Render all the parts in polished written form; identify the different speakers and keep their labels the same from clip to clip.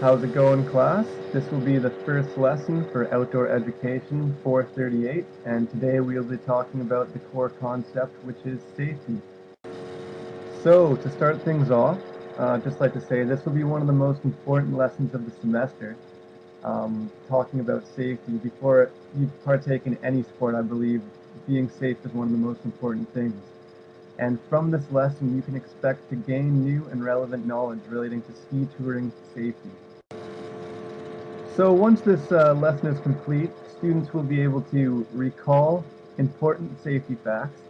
Speaker 1: How's it going, class? This will be the first lesson for Outdoor Education 438, and today we'll be talking about the core concept, which is safety. So, to start things off, I'd just like to say this will be one of the most important lessons of the semester, talking about safety. Before you partake in any sport, I believe being safe is one of the most important things. And from this lesson, you can expect to gain new and relevant knowledge relating to ski touring safety. So once this lesson is complete, students will be able to recall important safety facts,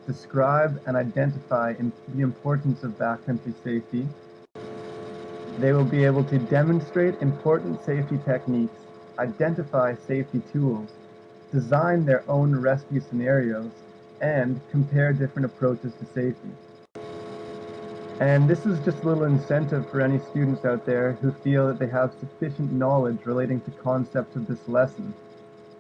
Speaker 1: describe and identify the importance of backcountry safety. They will be able to demonstrate important safety techniques, identify safety tools, design their own rescue scenarios, and compare different approaches to safety. And this is just a little incentive for any students out there who feel that they have sufficient knowledge relating to concepts of this lesson.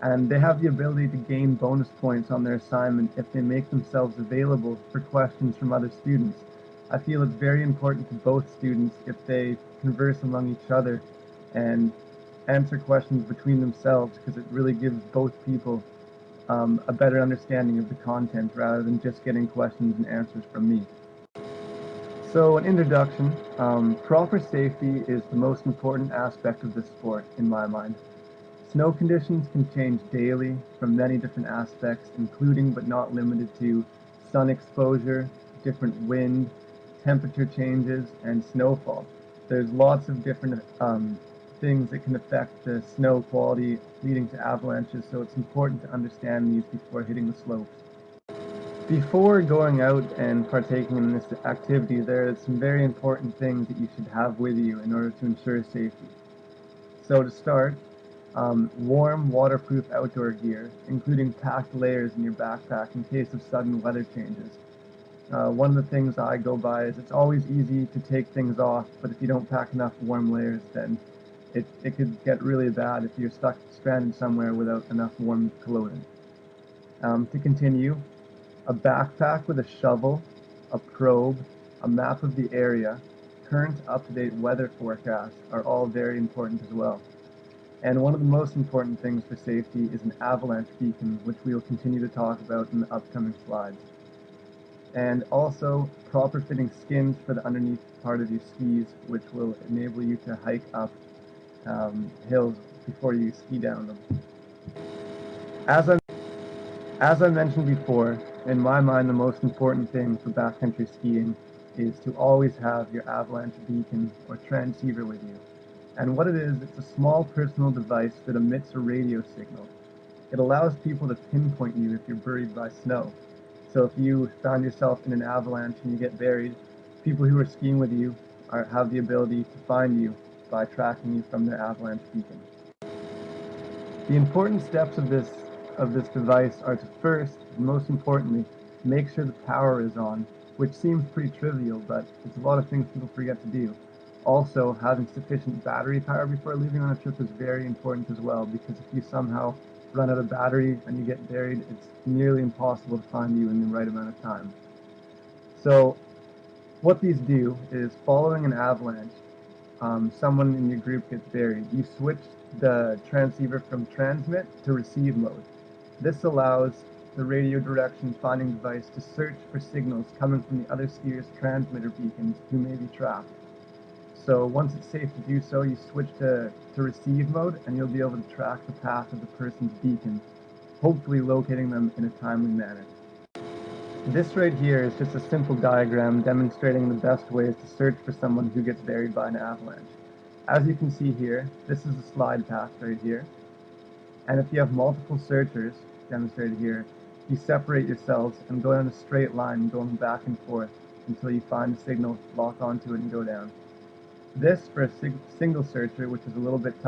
Speaker 1: And they have the ability to gain bonus points on their assignment if they make themselves available for questions from other students. I feel it's very important to both students if they converse among each other and answer questions between themselves, because it really gives both people a better understanding of the content rather than just getting questions and answers from me. So an introduction, proper safety is the most important aspect of this sport in my mind. Snow conditions can change daily from many different aspects, including but not limited to sun exposure, different wind, temperature changes, and snowfall. There's lots of different things that can affect the snow quality leading to avalanches, so it's important to understand these before hitting the slopes. Before going out and partaking in this activity, there are some very important things that you should have with you in order to ensure safety. So to start, warm, waterproof outdoor gear, including packed layers in your backpack in case of sudden weather changes. One of the things I go by is it's always easy to take things off, but if you don't pack enough warm layers, then it could get really bad if you're stranded somewhere without enough warm clothing. To continue, a backpack with a shovel, a probe, a map of the area, current up-to-date weather forecasts are all very important as well. And one of the most important things for safety is an avalanche beacon, which we will continue to talk about in the upcoming slides. And also proper fitting skins for the underneath part of your skis, which will enable you to hike up hills before you ski down them. As I mentioned before, in my mind, the most important thing for backcountry skiing is to always have your avalanche beacon or transceiver with you. And what it is, it's a small personal device that emits a radio signal. It allows people to pinpoint you if you're buried by snow. So if you found yourself in an avalanche and you get buried, people who are skiing with you have the ability to find you by tracking you from their avalanche beacon. The important steps of this device are to first, and most importantly, make sure the power is on, which seems pretty trivial, but it's a lot of things people forget to do. Also, having sufficient battery power before leaving on a trip is very important as well, because if you somehow run out of battery and you get buried, it's nearly impossible to find you in the right amount of time. So what these do is, following an avalanche, someone in your group gets buried, you switch the transceiver from transmit to receive mode. This allows the radio direction finding device to search for signals coming from the other skier's transmitter beacons who may be trapped. So once it's safe to do so, you switch to receive mode, and you'll be able to track the path of the person's beacon, hopefully locating them in a timely manner. This right here is just a simple diagram demonstrating the best ways to search for someone who gets buried by an avalanche. As you can see here, this is a slide path right here. And if you have multiple searchers, demonstrated here, you separate yourselves and go down a straight line going back and forth until you find a signal, lock onto it, and go down. This, for a single searcher, which is a little bit